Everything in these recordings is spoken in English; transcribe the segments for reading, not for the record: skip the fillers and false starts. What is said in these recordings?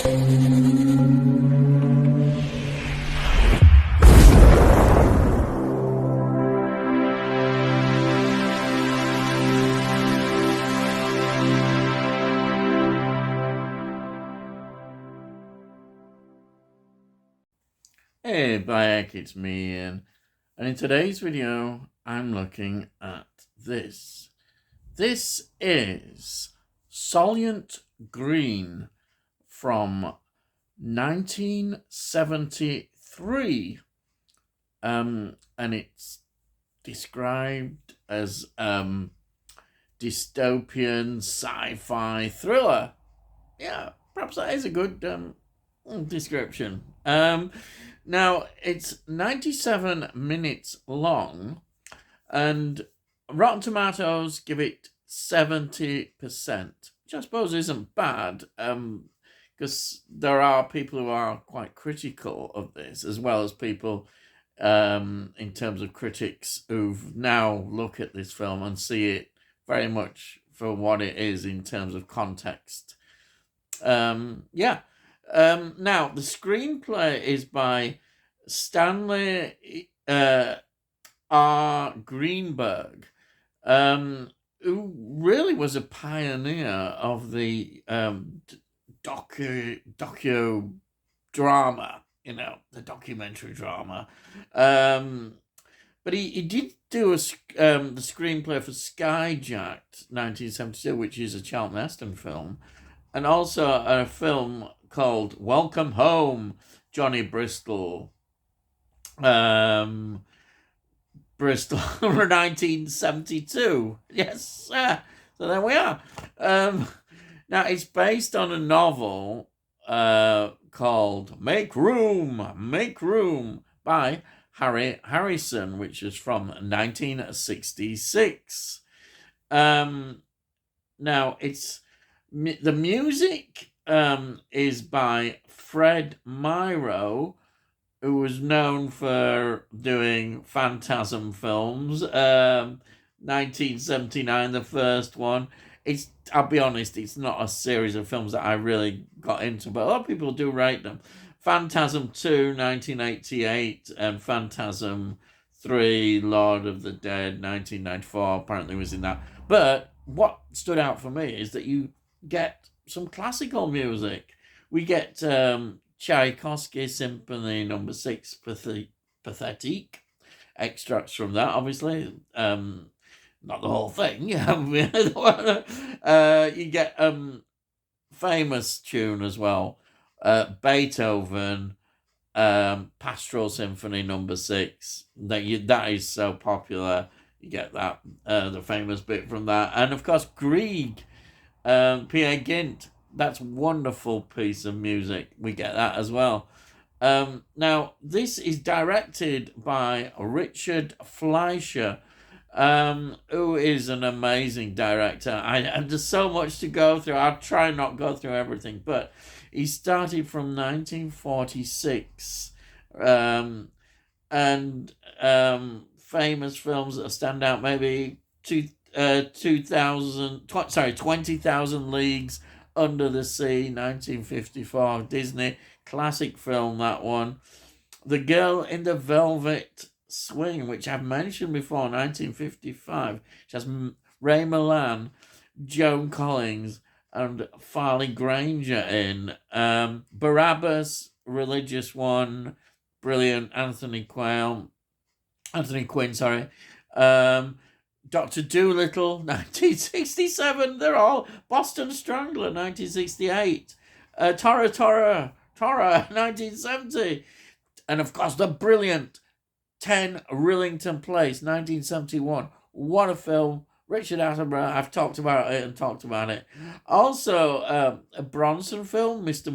Hey, Bayek, it's me, Ian. And in today's video, I'm looking at this. This is Soylent Green from 1973. And it's described as dystopian sci-fi thriller. Yeah, perhaps that is a good description. Now, it's 97 minutes long, and Rotten Tomatoes give it 70%, which I suppose isn't bad, because there are people who are quite critical of this, as well as people in terms of critics who've now look at this film and see it very much for what it is in terms of context. Now, the screenplay is by Stanley R. Greenberg, who really was a pioneer of the docu drama, the documentary drama. But he did do the screenplay for Skyjacked, 1972, which is a Charlton Heston film, and also a film called Welcome Home, Johnny Bristol. Bristol, 1972. Yes, so there we are. Now, it's based on a novel called Make Room by Harry Harrison, which is from 1966. Now, the music is by Fred Myrow, who was known for doing Phantasm films. 1979, the first one. I'll be honest, it's not a series of films that I really got into, but a lot of people do rate them. Phantasm 2, 1988, and Phantasm 3, Lord of the Dead, 1994, apparently was in that. But what stood out for me is that you get some classical music. We get Tchaikovsky Symphony No. 6, Pathetique, extracts from that, obviously. Not the whole thing. You get famous tune as well. Beethoven, Pastoral Symphony No. 6. That is so popular. You get that, the famous bit from that. And of course, Grieg, Peer Gynt. That's a wonderful piece of music. We get that as well. Now, this is directed by Richard Fleischer, who is an amazing director. And there's so much to go through. I'll try not go through everything, but he started from 1946, and famous films that stand out, maybe 20,000 Leagues Under the Sea, 1954, Disney classic film, that one. The Girl in the Velvet Swing, which I've mentioned before, 1955, which has Ray Milland, Joan Collins, and Farley Granger in. Barabbas, religious one, brilliant. Anthony Quinn, Dr. Dolittle, 1967. They're all Boston Strangler, 1968. Tora, 1970. And of course, the brilliant 10 Rillington Place, 1971. What a film. Richard Attenborough, I've talked about it. Also, a Bronson film, Mr.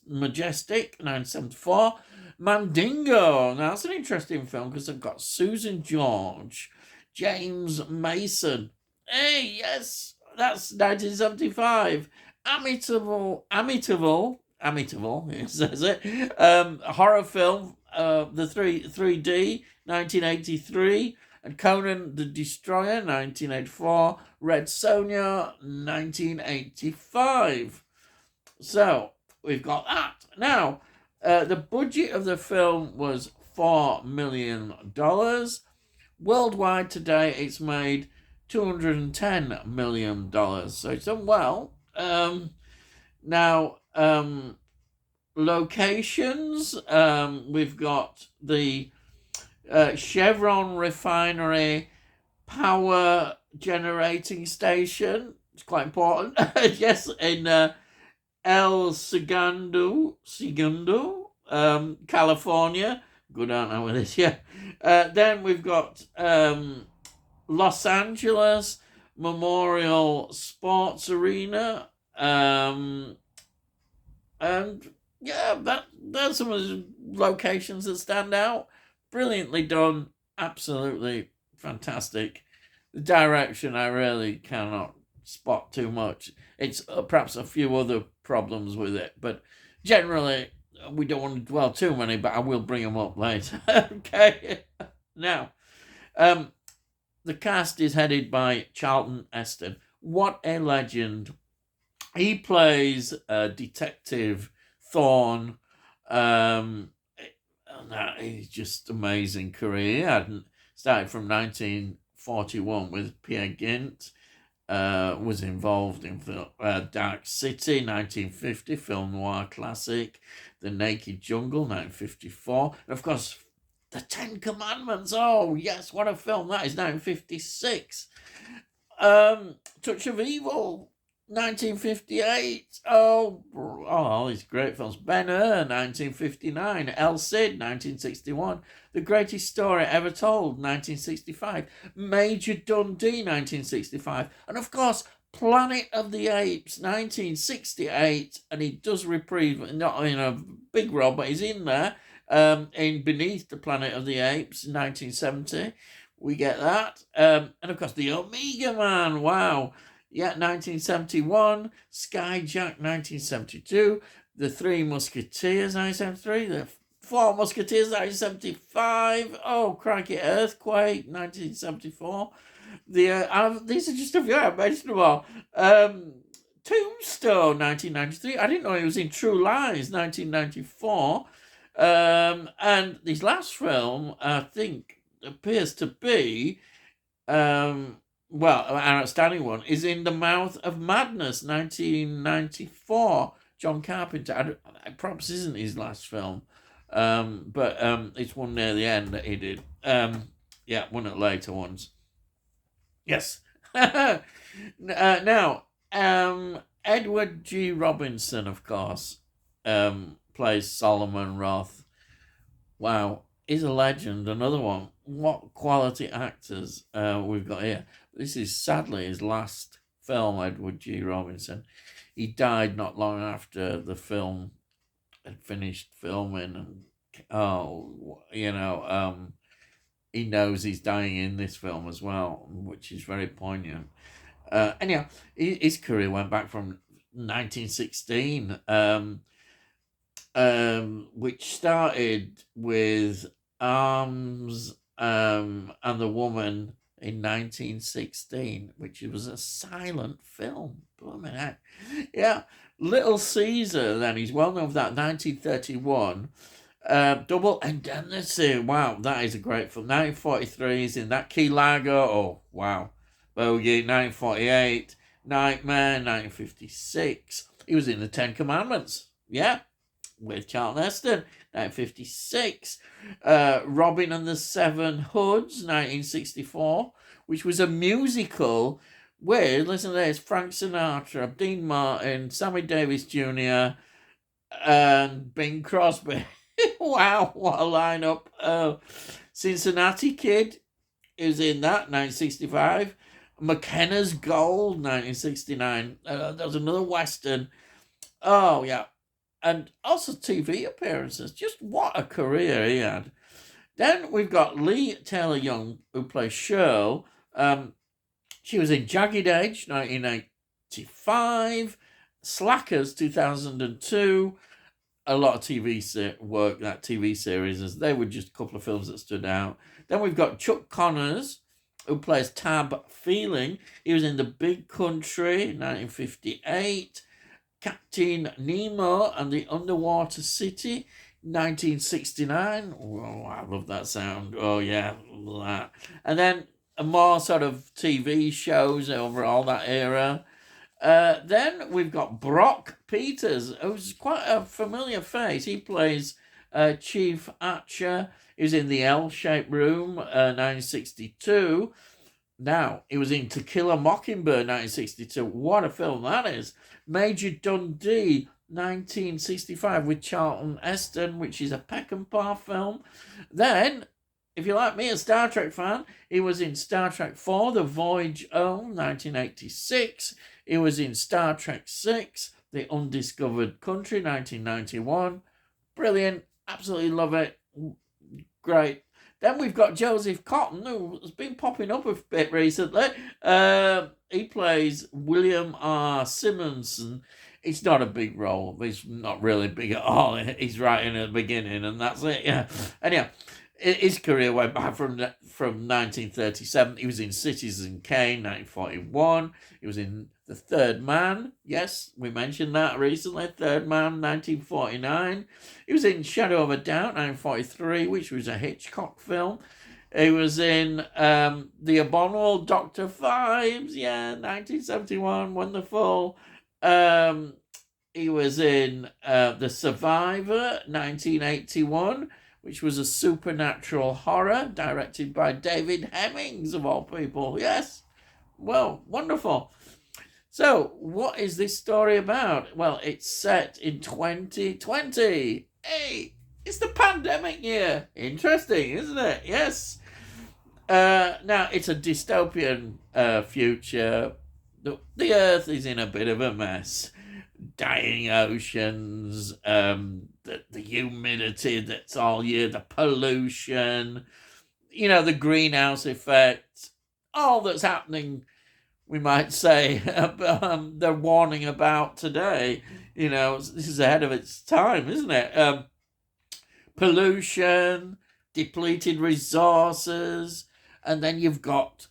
Majestic, 1974. Mandingo. Now, that's an interesting film because they've got Susan George, James Mason. Hey, yes, that's 1975. Amityville, it says it. Horror film, the 3D, 1983. And Conan the Destroyer, 1984. Red Sonja, 1985. So, we've got that. Now, the budget of the film was $4 million. Worldwide today, it's made $210 million. So it's done well. Now, locations, we've got the Chevron refinery power generating station. It's quite important. Yes, in El Segundo, California. Good, aren't I with this? Yeah. Then we've got Los Angeles Memorial Sports Arena. And yeah, that's some of the locations that stand out. Brilliantly done. Absolutely fantastic. The direction, I really cannot spot too much. It's perhaps a few other problems with it, but generally, we don't want to dwell too many, but I will bring them up later. Okay. Now, the cast is headed by Charlton Heston. What a legend. He plays Detective Thorne. He's just amazing career. He hadn't started from 1941 with Peer Gynt. Was involved in Dark City, 1950, film noir classic. The Naked Jungle, 1954. And of course, The Ten Commandments. Oh, yes, what a film that is, 1956. Touch of Evil, 1958. Oh, all these great films. Ben-Hur, 1959. El Cid, 1961. The Greatest Story Ever Told, 1965. Major Dundee, 1965. And of course, Planet of the Apes, 1968. And he does reprise, not in a big role, but he's in there, in Beneath the Planet of the Apes, 1970. We get that. And of course, The Omega Man, wow. Yeah, 1971. Skyjack, 1972. The Three Musketeers, 1973. The Four Musketeers, 1975. Oh, crikey, Earthquake, 1974. These are just a few, I mentioned them all. Tombstone, 1993. I didn't know he was in True Lies, 1994. And his last film, I think, appears to be, an outstanding one, is In the Mouth of Madness, 1994. John Carpenter. Perhaps isn't his last film, but it's one near the end that he did. One of the later ones. Yes. Now, Edward G. Robinson, of course, plays Solomon Roth. Wow. He's a legend. Another one. What quality actors we've got here. This is sadly his last film, Edward G. Robinson. He died not long after the film had finished filming. And, he knows he's dying in this film as well, which is very poignant. Anyhow, his career went back from 1916, which started with Arms and the Woman in 1916, which was a silent film. Blooming heck. Yeah. Little Caesar, then, he's well known for that, 1931. Double Indemnity. Wow, that is a great film. 1943 is in that. Key Largo. Oh, wow. Bogey, 1948. Nightmare, 1956. He was in The Ten Commandments. Yeah. With Charlton Heston, 1956. Robin and the Seven Hoods, 1964, which was a musical with, listen to this, Frank Sinatra, Dean Martin, Sammy Davis Jr., and Bing Crosby. Wow, what a lineup. Cincinnati Kid is in that, 1965. McKenna's Gold, 1969. That was another Western. Oh, yeah. And also TV appearances. Just what a career he had. Then we've got Lee Taylor-Young, who plays Shirl. She was in Jagged Edge, 1985. Slackers, 2002. A lot of TV work, that TV series. As they were just a couple of films that stood out. Then we've got Chuck Connors, who plays Tab Feeling. He was in The Big Country, 1958. Captain Nemo and the Underwater City, 1969. Oh, I love that sound. Oh, yeah, love that. And then more sort of TV shows over all that era. Then we've got Brock Peters, who's quite a familiar face. He plays Chief Archer. He was in The L-Shaped Room, 1962. Now, he was in To Kill a Mockingbird, 1962. What a film that is. Major Dundee, 1965, with Charlton Heston, which is a Peckinpah film. Then, if you like me, a Star Trek fan, he was in Star Trek 4, The Voyage Home, 1986. He was in Star Trek 6, The Undiscovered Country, 1991. Brilliant. Absolutely love it. Great. Then we've got Joseph Cotton, who has been popping up a bit recently. He plays William R. Simmons, and it's not a big role. He's not really big at all. He's right in at the beginning, and that's it. Yeah. Anyhow, his career went back from 1937. He was in Citizen Kane, 1941. He was in The Third Man. Yes, we mentioned that recently. Third Man, 1949. He was in Shadow of a Doubt, 1943, which was a Hitchcock film. He was in The Abominable Dr. Phibes, 1971, wonderful. He was in The Survivor, 1981, which was a supernatural horror directed by David Hemmings, of all people. Yes, well, wonderful. So, what is this story about? Well, it's set in 2020. Hey, it's the pandemic year. Interesting, isn't it? Yes. Now, it's a dystopian future. The Earth is in a bit of a mess. Dying oceans, the humidity that's all year, the pollution, the greenhouse effect, all that's happening, we might say, they're warning about today. This is ahead of its time, isn't it? Pollution, depleted resources, and then you've got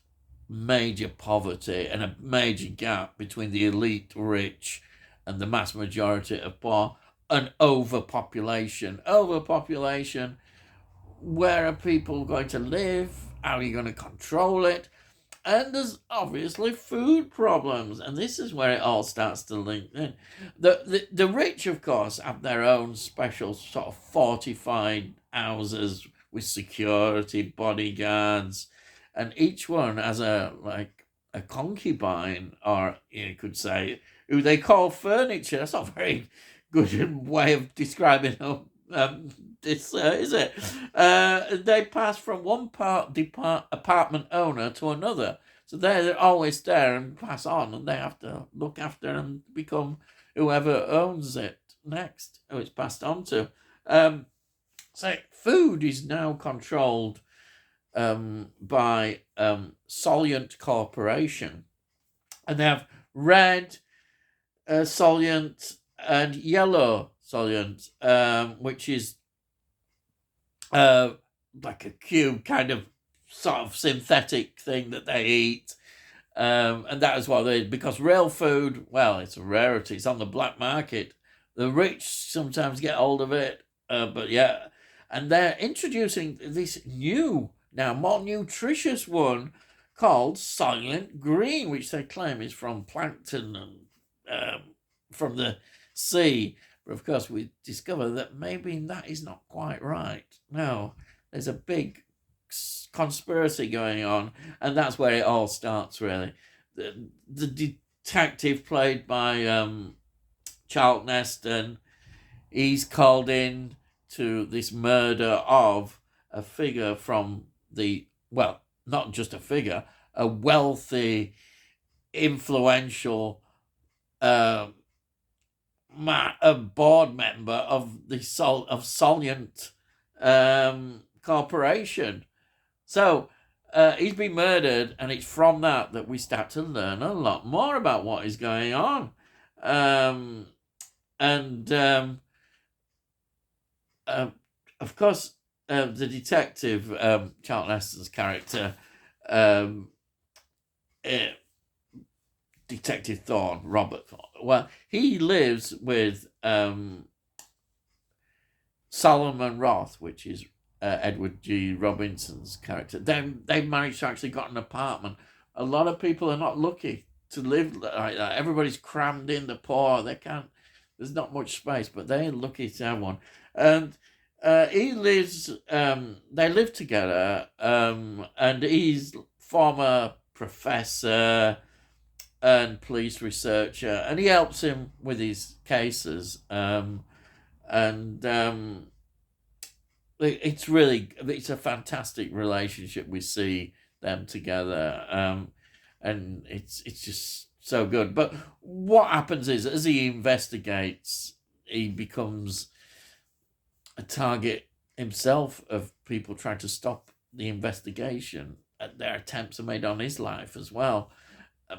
major poverty and a major gap between the elite rich and the mass majority of poor, and overpopulation. Where are people going to live? How are you going to control it? And there's obviously food problems, and this is where it all starts to link in. The rich, of course, have their own special sort of fortified houses with security, bodyguards, and each one has a concubine, or you could say, who they call furniture. That's not a very good way of describing this, is it? They pass from one apartment owner to another. So they're always there and pass on, and they have to look after and become whoever owns it next, who it's passed on to. So food is now controlled by Soylent Corporation. And they have red Soylent and yellow Soylent, which is like a cube kind of sort of synthetic thing that they eat. And that is what they because real food, well, it's a rarity. It's on the black market. The rich sometimes get hold of it, but yeah. And they're introducing this new, now more nutritious one called Soylent Green, which they claim is from plankton and from the sea. But of course, we discover that maybe that is not quite right. No, there's a big conspiracy going on, and that's where it all starts, really. The detective played by Charlton Heston, he's called in to this murder of a figure from well, not just a figure, a wealthy, influential a board member of the Soylent Corporation. So he's been murdered, and it's from that we start to learn a lot more about what is going on. Of course, the detective, Charlton Heston's character, Detective Thorne, Robert Thorne. Well, he lives with Solomon Roth, which is Edward G. Robinson's character. They've managed to actually got an apartment. A lot of people are not lucky to live like that. Everybody's crammed in, the poor. They can't. There's not much space, but they're lucky to have one. And he lives. They live together. And he's former professor and police researcher, and he helps him with his cases. It's a fantastic relationship. We see them together, and it's just so good. But what happens is, as he investigates, he becomes a target himself of people trying to stop the investigation. Their attempts are made on his life as well,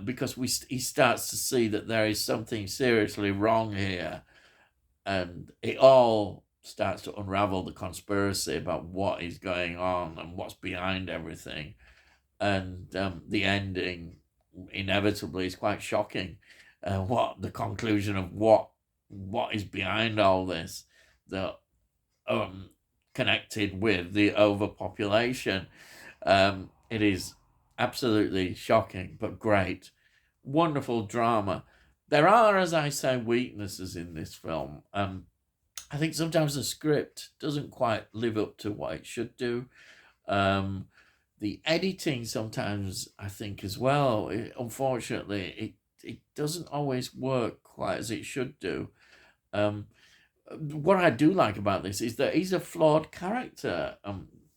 because he starts to see that there is something seriously wrong here, and it all starts to unravel, the conspiracy about what is going on and what's behind everything. And the ending inevitably is quite shocking. What the conclusion of what is behind all this, the connected with the overpopulation. It is absolutely shocking, but great. Wonderful drama. There are, as I say, weaknesses in this film. I think sometimes the script doesn't quite live up to what it should do. The editing sometimes, I think, as well, unfortunately, it doesn't always work quite as it should do. What I do like about this is that he's a flawed character.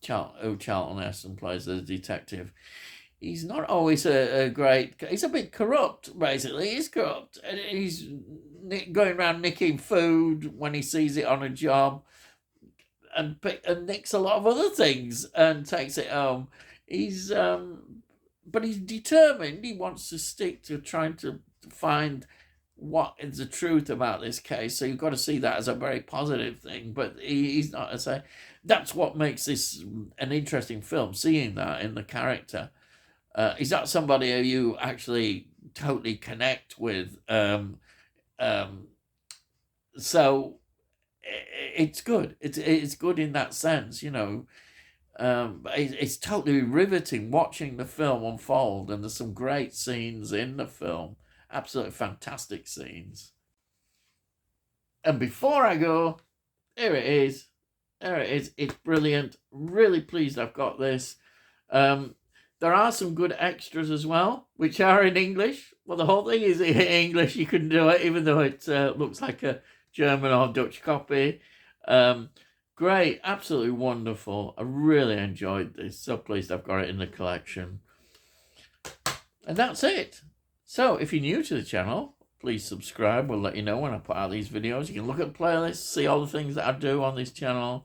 Charlton Heston plays the detective. He's not always a great. He's a bit corrupt, basically. He's corrupt, and he's going around nicking food when he sees it on a job, and nicks a lot of other things and takes it home. But he's determined. He wants to stick to trying to find what is the truth about this case. So you've got to see that as a very positive thing. But he's not. I say that's what makes this an interesting film. Seeing that in the character. He's not somebody who you actually totally connect with. So it's good. It's good in that sense, It's totally riveting watching the film unfold, and there's some great scenes in the film. Absolutely fantastic scenes. And before I go, here it is. There it is. It's brilliant. Really pleased I've got this. There are some good extras as well, which are in English. Well, the whole thing is in English. You can do it, even though it looks like a German or Dutch copy. Great, absolutely wonderful. I really enjoyed this. So pleased I've got it in the collection. And that's it. So if you're new to the channel, please subscribe. We'll let you know when I put out these videos. You can look at playlists, see all the things that I do on this channel.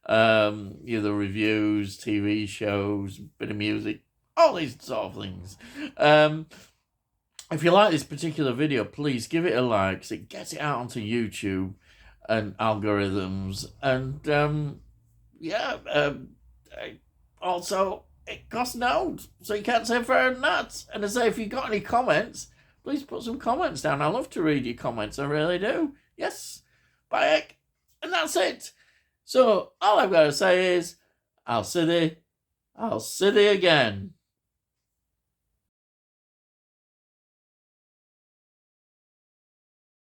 Either reviews, TV shows, bit of music, all these sort of things. If you like this particular video, please give it a like, because it gets it out onto YouTube and algorithms. And also it costs no, so you can't say fairer than that. And I say, if you've got any comments, please put some comments down. I love to read your comments, I really do. Yes, bye heck. And that's it. So all I've got to say is, I'll see thee again.